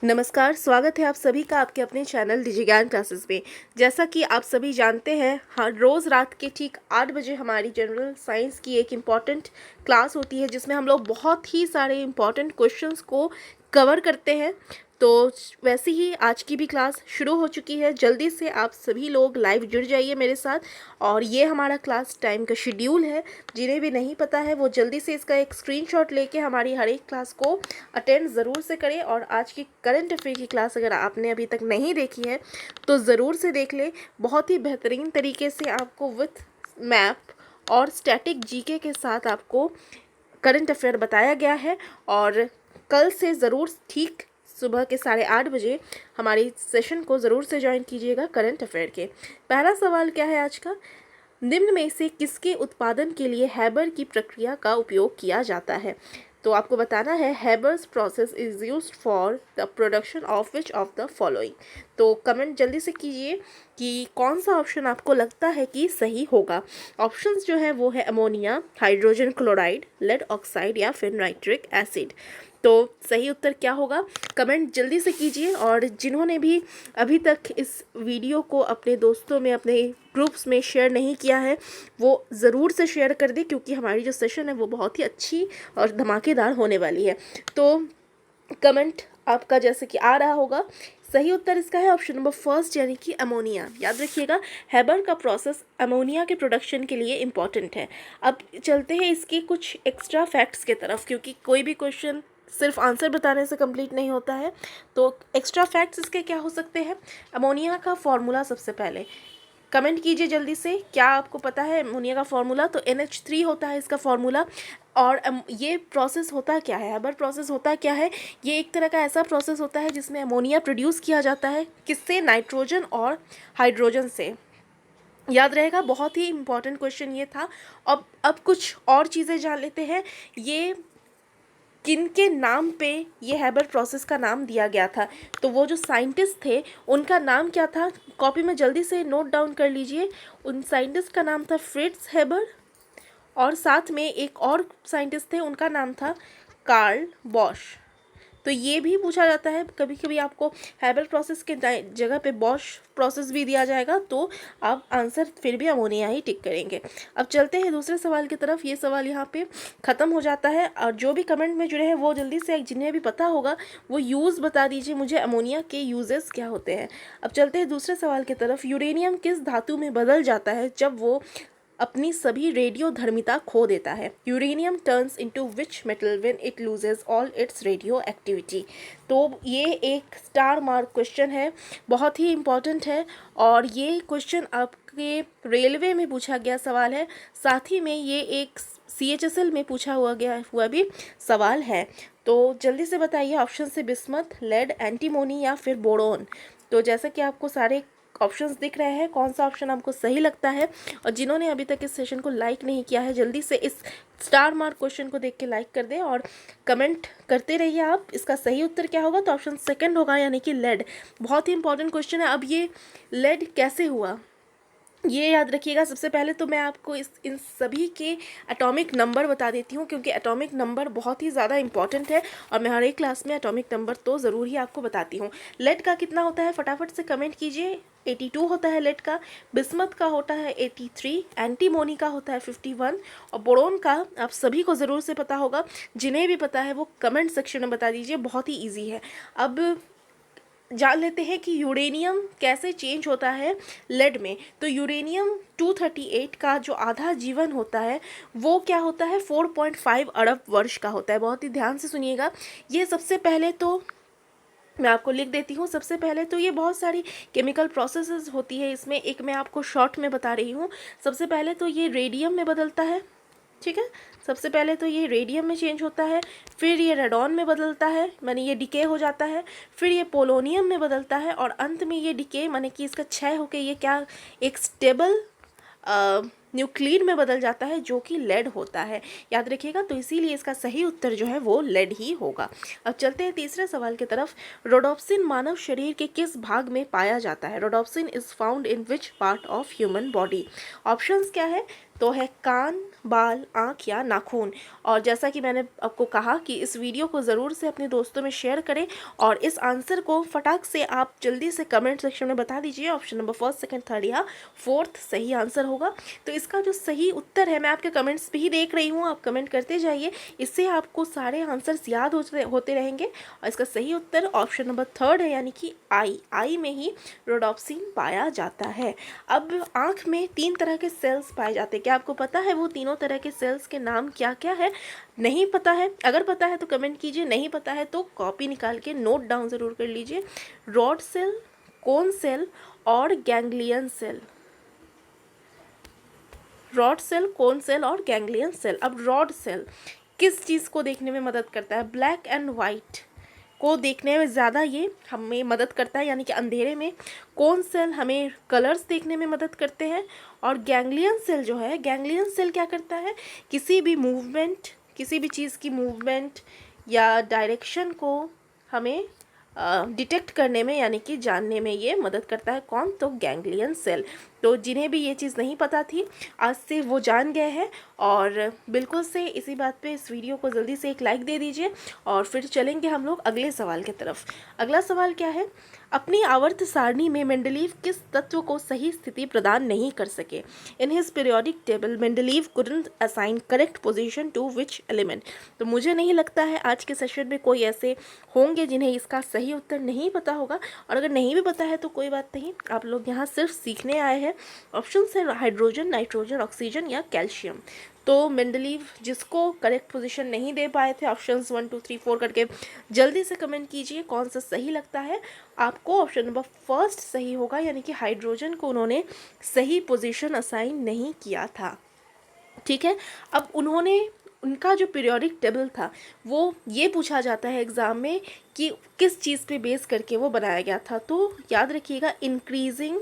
नमस्कार, स्वागत है आप सभी का आपके अपने चैनल डिजिज्ञान क्लासेस में। जैसा कि आप सभी जानते हैं, हाँ, रोज़ रात के ठीक 8 बजे हमारी जनरल साइंस की एक इम्पॉर्टेंट क्लास होती है जिसमें हम लोग बहुत ही सारे इम्पॉर्टेंट क्वेश्चंस को कवर करते हैं। तो वैसे ही आज की भी क्लास शुरू हो चुकी है। जल्दी से आप सभी लोग लाइव जुड़ जाइए मेरे साथ। और ये हमारा क्लास टाइम का शेड्यूल है। जिन्हें भी नहीं पता है वो जल्दी से इसका एक स्क्रीनशॉट लेके हमारी हर एक क्लास को अटेंड ज़रूर से करें। और आज की करंट अफेयर की क्लास अगर आपने अभी तक नहीं देखी है तो ज़रूर से देख लें। बहुत ही बेहतरीन तरीके से आपको विथ मैप और स्टैटिक जीके के साथ आपको करंट अफेयर बताया गया है। और कल से ज़रूर ठीक सुबह के 8:30 बजे हमारी सेशन को ज़रूर से ज्वाइन कीजिएगा करंट अफेयर के। पहला सवाल क्या है आज का? निम्न में से किसके उत्पादन के लिए हैबर की प्रक्रिया का उपयोग किया जाता है? तो आपको बताना है Haber's process is used for the production of which of the following. तो कमेंट जल्दी से कीजिए कि कौन सा ऑप्शन आपको लगता है कि सही होगा। ऑप्शंस जो है वो है ammonia, hydrogen chloride, lead oxide या फिर नाइट्रिक एसिड। तो सही उत्तर क्या होगा कमेंट जल्दी से कीजिए। और जिन्होंने भी अभी तक इस वीडियो को अपने दोस्तों में, अपने ग्रुप्स में शेयर नहीं किया है वो ज़रूर से शेयर कर दें, क्योंकि हमारी जो सेशन है वो बहुत ही अच्छी और धमाकेदार होने वाली है। तो कमेंट आपका जैसे कि आ रहा होगा, सही उत्तर इसका है ऑप्शन नंबर फर्स्ट, यानी कि अमोनिया। याद रखिएगा, हैबर का प्रोसेस अमोनिया के प्रोडक्शन के लिए इम्पॉर्टेंट है। अब चलते हैं इसके कुछ एक्स्ट्रा फैक्ट्स के तरफ, क्योंकि कोई भी क्वेश्चन सिर्फ आंसर बताने से कंप्लीट नहीं होता है। तो एक्स्ट्रा फैक्ट्स इसके क्या हो सकते हैं? अमोनिया का फॉर्मूला सबसे पहले कमेंट कीजिए जल्दी से, क्या आपको पता है अमोनिया का फॉर्मूला? तो NH3 होता है इसका फॉर्मूला। और ये प्रोसेस होता क्या है, हैबर प्रोसेस होता क्या है? ये एक तरह का ऐसा प्रोसेस होता है जिसमें अमोनिया प्रोड्यूस किया जाता है। किससे? नाइट्रोजन और हाइड्रोजन से। याद रहेगा, बहुत ही इंपॉर्टेंट क्वेश्चन ये था। अब कुछ और चीज़ें जान लेते हैं। ये किनके नाम पे ये हैबर प्रोसेस का नाम दिया गया था? तो वो जो साइंटिस्ट थे उनका नाम क्या था? कॉपी में जल्दी से नोट डाउन कर लीजिए। उन साइंटिस्ट का नाम था फ्रिट्ज हैबर, और साथ में एक और साइंटिस्ट थे उनका नाम था कार्ल बॉश। तो ये भी पूछा जाता है कभी कभी आपको, हैबर प्रोसेस के जगह पे बॉश प्रोसेस भी दिया जाएगा, तो आप आंसर फिर भी अमोनिया ही टिक करेंगे। अब चलते हैं दूसरे सवाल की तरफ। ये सवाल यहाँ पे ख़त्म हो जाता है। और जो भी कमेंट में जुड़े हैं वो जल्दी से, जिन्हें भी पता होगा वो यूज़ बता दीजिए मुझे, अमोनिया के यूजेस क्या होते हैं। अब चलते हैं दूसरे सवाल की तरफ। यूरेनियम किस धातु में बदल जाता है जब वो अपनी सभी रेडियो धर्मिता खो देता है? Uranium turns into which metal when it loses all it's radio activity. तो ये एक स्टार मार्क क्वेश्चन है, बहुत ही इम्पॉर्टेंट है। और ये क्वेश्चन आपके रेलवे में पूछा गया सवाल है, साथ ही में ये एक CHSL में पूछा हुआ भी सवाल है। तो जल्दी से बताइए ऑप्शन से बिस्मथ, लेड, एंटीमोनी या फिर बोरोन। तो जैसा कि आपको सारे ऑप्शंस दिख रहे हैं, कौन सा ऑप्शन आपको सही लगता है? और जिन्होंने अभी तक इस सेशन को लाइक नहीं किया है जल्दी से इस स्टार मार्क क्वेश्चन को देख के लाइक कर दें और कमेंट करते रहिए आप। इसका सही उत्तर क्या होगा? तो ऑप्शन सेकंड होगा, यानी कि लेड। बहुत ही इंपॉर्टेंट क्वेश्चन है। अब ये लेड कैसे हुआ ये याद रखिएगा। सबसे पहले तो मैं आपको इन सभी के एटॉमिक नंबर बता देती हूँ, क्योंकि एटॉमिक नंबर बहुत ही ज़्यादा इंपॉर्टेंट है और मैं हर एक क्लास में एटॉमिक नंबर तो ज़रूर ही आपको बताती हूँ। लेड का कितना होता है फटाफट से कमेंट कीजिए। 82 होता है लेड का। बिस्मथ का होता है 83, एंटीमोनी का होता है 51 और बोरोन का आप सभी को ज़रूर से पता होगा। जिन्हें भी पता है वो कमेंट सेक्शन में बता दीजिए, बहुत ही ईजी है। अब जान लेते हैं कि यूरेनियम कैसे चेंज होता है लेड में। तो यूरेनियम 238 का जो आधा जीवन होता है वो क्या होता है? 4.5 अरब वर्ष का होता है। बहुत ही ध्यान से सुनिएगा। ये सबसे पहले तो मैं आपको लिख देती हूँ। सबसे पहले तो ये बहुत सारी केमिकल प्रोसेसेस होती है इसमें, एक मैं आपको शॉर्ट में बता रही हूँ। सबसे पहले तो ये रेडियम में बदलता है, ठीक है। सबसे पहले तो ये रेडियम में चेंज होता है, फिर ये रेडॉन में बदलता है, माने ये डिके हो जाता है, फिर ये पोलोनियम में बदलता है और अंत में ये डिके माने कि इसका क्षय होकर ये क्या, एक स्टेबल न्यूक्लिड में बदल जाता है जो कि लेड होता है। याद रखिएगा। तो इसीलिए इसका सही उत्तर जो है वो लेड ही होगा। अब चलते हैं तीसरे सवाल की तरफ। रोडोप्सिन मानव शरीर के किस भाग में पाया जाता है? Rhodopsin is found in which part of human body? Options क्या है? तो है कान, बाल, आँख या नाखून। और जैसा कि मैंने आपको कहा कि इस वीडियो को ज़रूर से अपने दोस्तों में शेयर करें और इस आंसर को फटाक से आप जल्दी से कमेंट सेक्शन में बता दीजिए। Option number first, second, third या फोर्थ सही आंसर होगा। तो इसका जो सही उत्तर है, मैं आपके कमेंट्स भी देख रही हूँ, आप कमेंट करते जाइए, इससे आपको सारे आंसर्स याद होते रहेंगे। और इसका सही उत्तर ऑप्शन नंबर थर्ड है, यानी कि आई में ही रोडोप्सिन पाया जाता है। अब आँख में 3 तरह के सेल्स पाए जाते हैं। क्या आपको पता है वो तीनों तरह के सेल्स के नाम क्या क्या है? नहीं पता है? अगर पता है तो कमेंट कीजिए, नहीं पता है तो कॉपी निकाल के नोट डाउन ज़रूर कर लीजिए। रॉड सेल, कोन सेल और ganglion cell. Rod cell, cone cell और गैंग्लियन सेल। अब रॉड सेल किस चीज़ को देखने में मदद करता है? ब्लैक एंड वाइट को देखने में ज़्यादा ये हमें मदद करता है, यानी कि अंधेरे में। कोन सेल हमें कलर्स देखने में मदद करते हैं। और गैंग्लियन सेल जो है, गैंग्लियन सेल क्या करता है? किसी भी मूवमेंट, किसी भी चीज़ की मूवमेंट या डायरेक्शन को हमें डिटेक्ट करने में, यानी कि जानने में ये मदद करता है। कौन? तो गैंग्लियन सेल। तो जिन्हें भी ये चीज़ नहीं पता थी, आज से वो जान गए हैं। और बिल्कुल से इसी बात पे इस वीडियो को जल्दी से एक लाइक दे दीजिए और फिर चलेंगे हम लोग अगले सवाल की तरफ। अगला सवाल क्या है? अपनी आवर्त सारणी में मेंडलीव किस तत्व को सही स्थिति प्रदान नहीं कर सके? In his periodic table Mendeleev couldn't assign correct position to which element? तो मुझे नहीं लगता है आज के सेशन में कोई ऐसे होंगे जिन्हें इसका सही उत्तर नहीं पता होगा। और अगर नहीं भी पता है तो कोई बात नहीं, आप लोग यहाँ सिर्फ सीखने आए हैं। ऑप्शन है हाइड्रोजन, नाइट्रोजन, ऑक्सीजन या कैल्शियम। तो मेंडलीव जिसको करेक्ट पोजीशन नहीं दे पाए थे, ऑप्शंस 1 2 3 4 करके जल्दी से कमेंट कीजिए कौन सा सही लगता है आपको। ऑप्शन नंबर फर्स्ट सही होगा, यानी कि हाइड्रोजन को उन्होंने सही पोजीशन असाइन नहीं किया था। ठीक है, अब उनका जो पीरियोडिक टेबल था वो ये पूछा जाता है एग्ज़ाम में कि किस चीज़ पे बेस करके वो बनाया गया था। तो याद रखिएगा, इंक्रीजिंग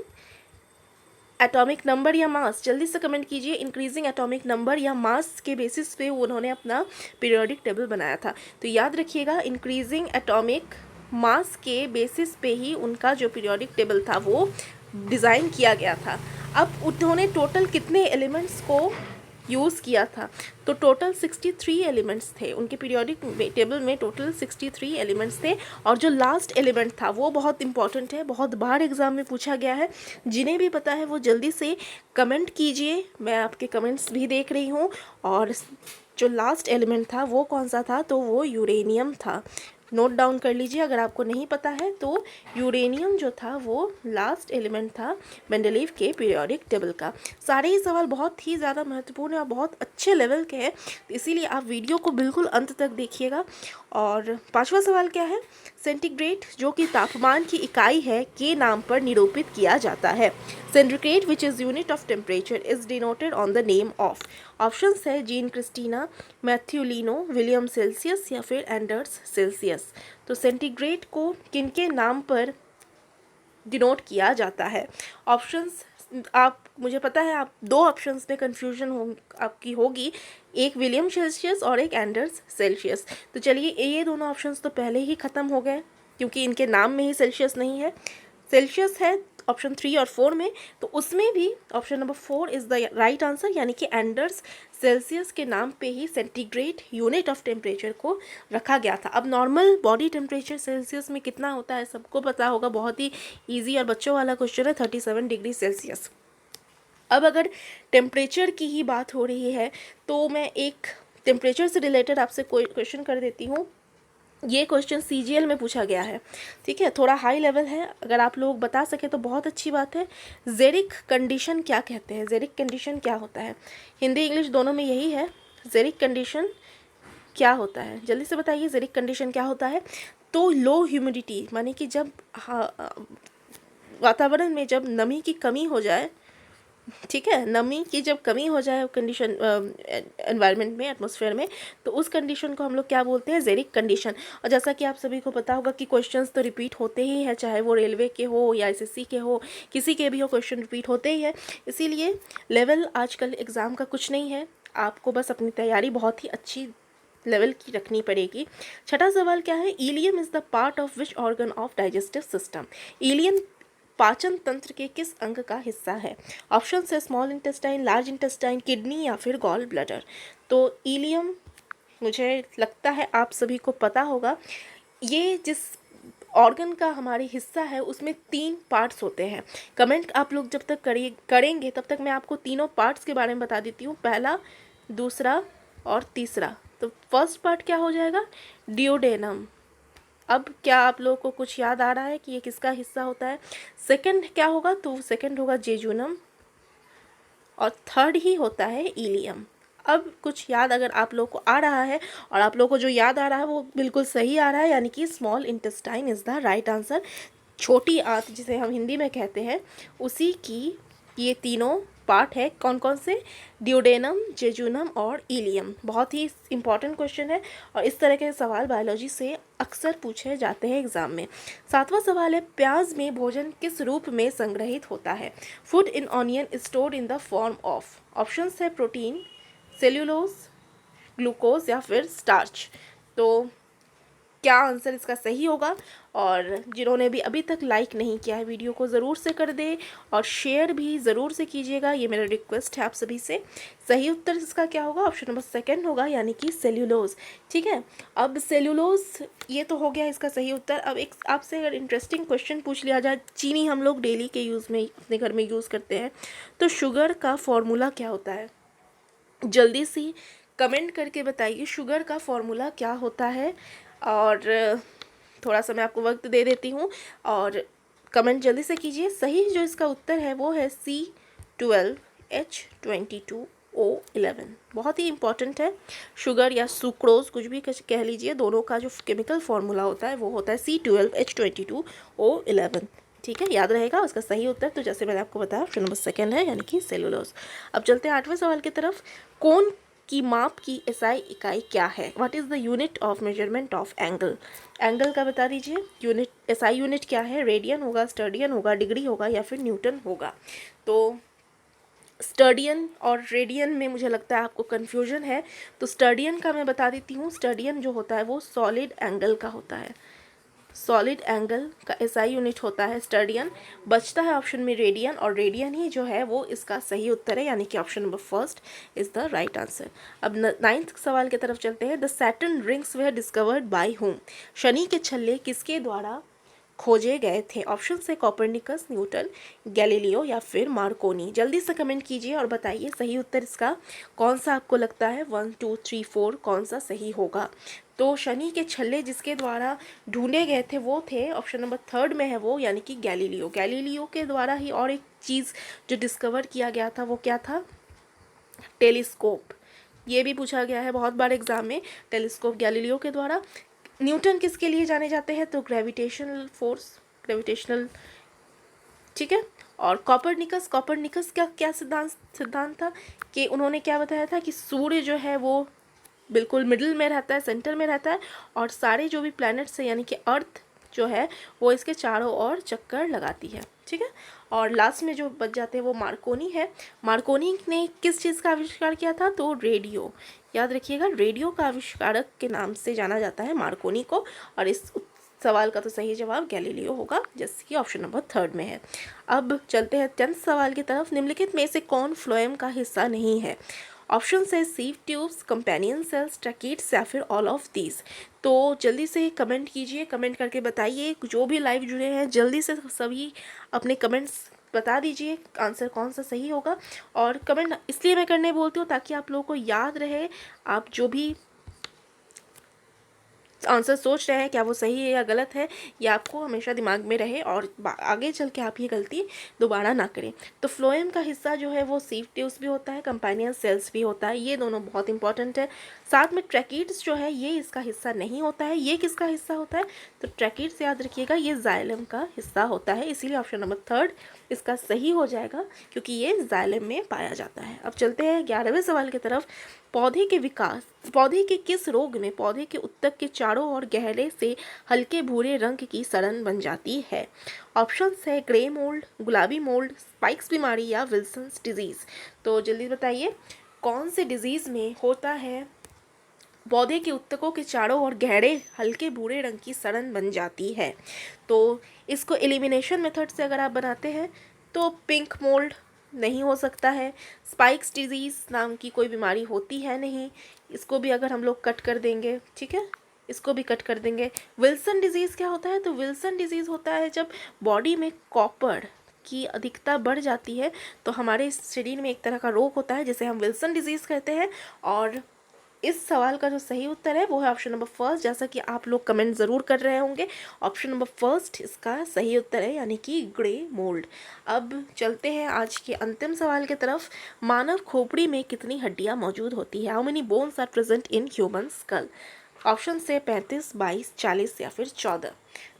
एटॉमिक नंबर या मास। जल्दी से कमेंट कीजिए, इंक्रीजिंग एटॉमिक नंबर या मास के बेसिस पे उन्होंने अपना पीरियोडिक टेबल बनाया था। तो याद रखिएगा, इंक्रीजिंग एटॉमिक मास के बेसिस पे ही उनका जो पीरियोडिक टेबल था वो डिज़ाइन किया गया था। अब उन्होंने टोटल कितने एलिमेंट्स को यूज़ किया था? तो टोटल 63 एलिमेंट्स थे उनके पीरियोडिक टेबल में। टोटल 63 एलिमेंट्स थे। और जो लास्ट एलिमेंट था वो बहुत इंपॉर्टेंट है, बहुत बार एग्जाम में पूछा गया है। जिन्हें भी पता है वो जल्दी से कमेंट कीजिए, मैं आपके कमेंट्स भी देख रही हूँ। और जो लास्ट एलिमेंट था वो कौन सा था? तो वो यूरेनियम था। नोट डाउन कर लीजिए अगर आपको नहीं पता है तो। यूरेनियम जो था वो लास्ट एलिमेंट था मेंडलीव के पीरियोडिक टेबल का। सारे ही सवाल बहुत ही ज़्यादा महत्वपूर्ण और बहुत अच्छे लेवल के हैं, तो इसीलिए आप वीडियो को बिल्कुल अंत तक देखिएगा। और 5वां सवाल क्या है? सेंटीग्रेड जो कि तापमान की इकाई है के नाम पर निरूपित किया जाता है। Centigrade which is unit of temperature is denoted on the name of. Options है Jean Christina, Matthew Lino, William Celsius या फिर एंडर्स सेल्सियस। तो सेंटीग्रेड को किनके नाम पर डिनोट किया जाता है? ऑप्शंस आप, मुझे पता है आप 2 ऑप्शंस में कन्फ्यूजन आपकी होगी, एक विलियम सेल्सियस और एक एंडर्स सेल्सियस। तो चलिए, ये दोनों ऑप्शंस तो पहले ही ख़त्म हो गए क्योंकि इनके नाम में ही सेल्सियस नहीं है। सेल्सियस है ऑप्शन 3 और 4 में, तो उसमें भी option number 4 is the right answer, यानी कि एंडर्स सेल्सियस के नाम पे ही सेंटीग्रेड यूनिट ऑफ टेम्परेचर को रखा गया था। अब नॉर्मल बॉडी टेम्परेचर सेल्सियस में कितना होता है सबको पता होगा, बहुत ही ईजी और बच्चों वाला क्वेश्चन है, 37 डिग्री सेल्सियस। अब अगर टेम्परेचर की ही बात हो रही है तो मैं एक टेम्परेचर से रिलेटेड आपसे कोई क्वेश्चन कर देती हूँ। ये क्वेश्चन CGL में पूछा गया है, ठीक है, थोड़ा हाई लेवल है, अगर आप लोग बता सके तो बहुत अच्छी बात है। जेरिक कंडीशन क्या कहते हैं? जेरिक कंडीशन क्या होता है? हिंदी इंग्लिश दोनों में यही है, जेरिक कंडीशन क्या होता है? जल्दी से बताइए, जेरिक कंडीशन क्या होता है? तो लो ह्यूमिडिटी, माने कि जब वातावरण में जब नमी की कमी हो जाए, ठीक है, नमी की जब कमी हो जाए कंडीशन एनवायरनमेंट में, एटमॉस्फेयर में, तो उस कंडीशन को हम लोग क्या बोलते हैं? जेरिक कंडीशन। और जैसा कि आप सभी को पता होगा कि क्वेश्चंस तो रिपीट होते ही हैं, चाहे वो रेलवे के हो या SSC के हो, किसी के भी हो, क्वेश्चन रिपीट होते ही हैं। इसीलिए लेवल आजकल एग्ज़ाम का कुछ नहीं है, आपको बस अपनी तैयारी बहुत ही अच्छी लेवल की रखनी पड़ेगी। 6वां सवाल क्या है? Ileum is the part of which organ of digestive system? Ileum पाचन तंत्र के किस अंग का हिस्सा है? ऑप्शन है small intestine, large intestine, kidney या फिर गॉल ब्लैडर। तो इलियम मुझे लगता है आप सभी को पता होगा। ये जिस ऑर्गन का हमारे हिस्सा है उसमें 3 पार्ट्स होते हैं। कमेंट आप लोग जब तक करेंगे तब तक मैं आपको तीनों पार्ट्स के बारे में बता देती हूँ, पहला, दूसरा और तीसरा। तो फर्स्ट पार्ट क्या हो जाएगा? डियोडेनम। अब क्या आप लोगों को कुछ याद आ रहा है कि ये किसका हिस्सा होता है? सेकंड क्या होगा? तो सेकंड होगा जेजुनम और थर्ड ही होता है इलियम। अब कुछ याद अगर आप लोग को आ रहा है और आप लोग को जो याद आ रहा है वो बिल्कुल सही आ रहा है, यानी कि small intestine is the right answer. छोटी आंत जिसे हम हिंदी में कहते हैं, उसी की ये तीनों पार्ट है। कौन कौन से? ड्यूडेनम, जेजुनम और इलियम। बहुत ही इंपॉर्टेंट क्वेश्चन है और इस तरह के सवाल बायोलॉजी से अक्सर पूछे जाते हैं एग्जाम में। 7वां सवाल है, प्याज में भोजन किस रूप में संग्रहित होता है? Food in onion is stored in the form of. Options है प्रोटीन, सेल्यूलोज, ग्लूकोज या फिर स्टार्च। तो क्या आंसर इसका सही होगा? और जिन्होंने भी अभी तक लाइक नहीं किया है वीडियो को ज़रूर से कर दे और शेयर भी ज़रूर से कीजिएगा, ये मेरा रिक्वेस्ट है आप सभी से। सही उत्तर इसका क्या होगा? ऑप्शन नंबर सेकंड होगा, यानी कि सेल्यूलोज। ठीक है, अब सेल्यूलोज ये तो हो गया इसका सही उत्तर। अब एक आपसे अगर इंटरेस्टिंग क्वेश्चन पूछ लिया जाए, चीनी हम लोग डेली के यूज़ में अपने घर में यूज़ करते हैं, तो शुगर का फॉर्मूला क्या होता है? जल्दी से कमेंट करके बताइए शुगर का फॉर्मूला क्या होता है। और थोड़ा सा मैं आपको वक्त दे देती हूँ और कमेंट जल्दी से कीजिए। सही जो इसका उत्तर है वो है C12H22O11। बहुत ही इंपॉर्टेंट है। शुगर या सुक्रोज कुछ भी कह लीजिए, दोनों का जो केमिकल फार्मूला होता है वो होता है C12H22O11। ठीक है, याद रहेगा उसका सही उत्तर। तो जैसे मैंने आपको बताया ऑप्शन नंबर सेकंड है, यानी कि सेलुलोज। अब चलते हैं 8वें सवाल की तरफ। कोण की माप की एसआई इकाई क्या है? What is the unit of measurement of angle? Angle का बता दीजिए। यूनिट, एसआई यूनिट क्या है? रेडियन होगा, स्टर्डियन होगा, डिग्री होगा या फिर न्यूटन होगा? तो स्टर्डियन और रेडियन में मुझे लगता है आपको कन्फ्यूजन है, तो स्टर्डियन का मैं बता देती हूँ। स्टर्डियन जो होता है वो सॉलिड एंगल का होता है। सॉलिड एंगल का एसआई यूनिट होता है स्टर्डियन। बचता है ऑप्शन में रेडियन, और रेडियन ही जो है वो इसका सही उत्तर है, यानी कि option number first is the right answer. अब 9th सवाल की तरफ चलते हैं। The Saturn rings were discovered by whom? शनि के छल्ले किसके द्वारा खोजे गए थे? ऑप्शन से कॉपरनिकस, न्यूटन, गैलीलियो या फिर मार्कोनी। जल्दी से कमेंट कीजिए और बताइए सही उत्तर इसका कौन सा आपको लगता है। 1 2 3 4 कौन सा सही होगा? तो शनि के छल्ले जिसके द्वारा ढूंढे गए थे वो थे, ऑप्शन नंबर थर्ड में है वो, यानी कि गैलीलियो। गैलीलियो के द्वारा ही और एक चीज़ जो डिस्कवर किया गया था वो क्या था? टेलीस्कोप। ये भी पूछा गया है बहुत बार एग्जाम में, टेलीस्कोप गैलीलियो के द्वारा। न्यूटन किसके लिए जाने जाते हैं? तो ग्रेविटेशनल फोर्स, ग्रेविटेशनल। ठीक है, और कॉपरनिकस, कॉपरनिकस का क्या सिद्धांत था कि उन्होंने क्या बताया था कि सूर्य जो है वो बिल्कुल मिडिल में रहता है, सेंटर में रहता है, और सारे जो भी प्लैनेट्स हैं यानी कि अर्थ जो है वो इसके चारों ओर चक्कर लगाती है। ठीक है, और लास्ट में जो बच जाते हैं वो मार्कोनी है। मार्कोनी ने किस चीज़ का आविष्कार किया था? तो रेडियो। याद रखिएगा, रेडियो का आविष्कारक के नाम से जाना जाता है मार्कोनी को। और इस सवाल का तो सही जवाब गैलीलियो होगा, जैसे कि ऑप्शन नंबर थर्ड में है। अब चलते हैं 10th सवाल की तरफ। निम्नलिखित में से कौन फ्लोएम का हिस्सा नहीं है? ऑप्शन है सीव ट्यूब्स, कंपेनियन सेल्स, ट्रैकिट्स या फिर ऑल ऑफ दीज। तो जल्दी से कमेंट कीजिए, कमेंट करके बताइए। जो भी लाइव जुड़े हैं जल्दी से सभी अपने कमेंट्स बता दीजिए आंसर कौन सा सही होगा। और कमेंट इसलिए मैं करने बोलती हूँ ताकि आप लोगों को याद रहे, आप जो भी आंसर सोच रहे हैं क्या वो सही है या गलत है, ये आपको हमेशा दिमाग में रहे और आगे चल के आप ये गलती दोबारा ना करें। तो फ्लोएम का हिस्सा जो है वो सीव ट्यूब्स भी होता है, कंपेनियन सेल्स भी होता है, ये दोनों बहुत इंपॉर्टेंट है। साथ में ट्रैकिड्स जो है ये इसका हिस्सा नहीं होता है। ये किसका हिस्सा होता है? तो ट्रैकिड्स याद रखिएगा ये जाइलम का हिस्सा होता है, इसीलिए ऑप्शन नंबर थर्ड इसका सही हो जाएगा, क्योंकि ये जाइलम में पाया जाता है। अब चलते हैं 11वें सवाल की तरफ। पौधे के विकास, पौधे के किस रोग में पौधे के उत्तक के चारों ओर गहरे से हल्के भूरे रंग की सड़न बन जाती है? ऑप्शंस है ग्रे मोल्ड, गुलाबी मोल्ड, स्पाइक्स बीमारी या विल्सन्स डिजीज़। तो जल्दी बताइए कौन से डिजीज़ में होता है पौधे के उत्तकों के चारों ओर गहरे हल्के भूरे रंग की सड़न बन जाती है। तो इसको एलिमिनेशन मेथड से अगर आप बनाते हैं तो पिंक मोल्ड नहीं हो सकता है। स्पाइक्स डिजीज़ नाम की कोई बीमारी होती है नहीं, इसको भी अगर हम लोग कट कर देंगे, ठीक है, इसको भी कट कर देंगे। विल्सन डिजीज़ क्या होता है? तो विल्सन डिजीज़ होता है जब बॉडी में कॉपर की अधिकता बढ़ जाती है, तो हमारे शरीर में एक तरह का रोग होता है जिसे हम विल्सन डिजीज़ कहते हैं। और इस सवाल का जो सही उत्तर है वो है ऑप्शन नंबर फर्स्ट, जैसा कि आप लोग कमेंट ज़रूर कर रहे होंगे। ऑप्शन नंबर फर्स्ट इसका सही उत्तर है, यानी कि ग्रे मोल्ड। अब चलते हैं आज के अंतिम सवाल की तरफ। मानव खोपड़ी में कितनी हड्डियां मौजूद होती है? How many bones are present in human skull? Option से 35, 22, 40 या फिर 14।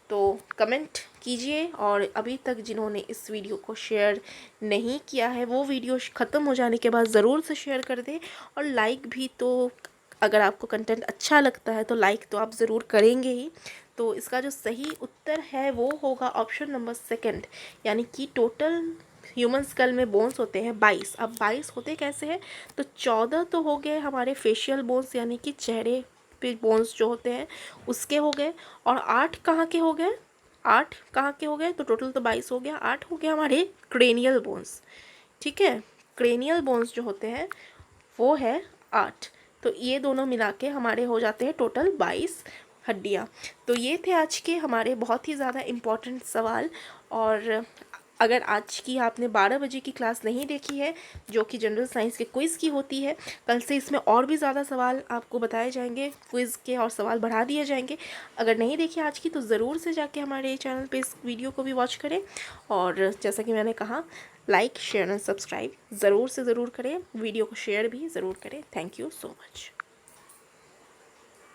तो कमेंट कीजिए, और अभी तक जिन्होंने इस वीडियो को शेयर नहीं किया है वो वीडियो ख़त्म हो जाने के बाद ज़रूर से शेयर कर दें, और लाइक भी, तो अगर आपको कंटेंट अच्छा लगता है तो लाइक तो आप ज़रूर करेंगे ही। तो इसका जो सही उत्तर है वो होगा ऑप्शन नंबर सेकंड, यानी कि टोटल ह्यूमन स्कल में बोन्स होते हैं 22। अब 22 होते कैसे हैं? तो 14 तो हो गए हमारे फेशियल बोन्स, यानी कि चेहरे पे बोन्स जो होते हैं उसके हो गए, और 8 कहाँ के हो गए? 8 कहाँ के हो गए? तो टोटल तो 22 हो गया, 8 हो गया हमारे क्रेनियल बोन्स, ठीक है। क्रेनियल बोन्स जो होते हैं वो है 8। तो ये दोनों मिला के हमारे हो जाते हैं टोटल 22 हड्डियाँ। तो ये थे आज के हमारे बहुत ही ज़्यादा इम्पॉर्टेंट सवाल। और अगर आज की आपने 12 बजे की क्लास नहीं देखी है, जो कि जनरल साइंस के क्विज़ की होती है, कल से इसमें और भी ज़्यादा सवाल आपको बताए जाएंगे क्विज़ के, और सवाल बढ़ा दिए जाएंगे। अगर नहीं देखी आज की तो ज़रूर से जाके हमारे चैनल पे इस वीडियो को भी वॉच करें, और जैसा कि मैंने कहा, लाइक शेयर एंड सब्सक्राइब ज़रूर से ज़रूर करें, वीडियो को शेयर भी ज़रूर करें। Thank you so much.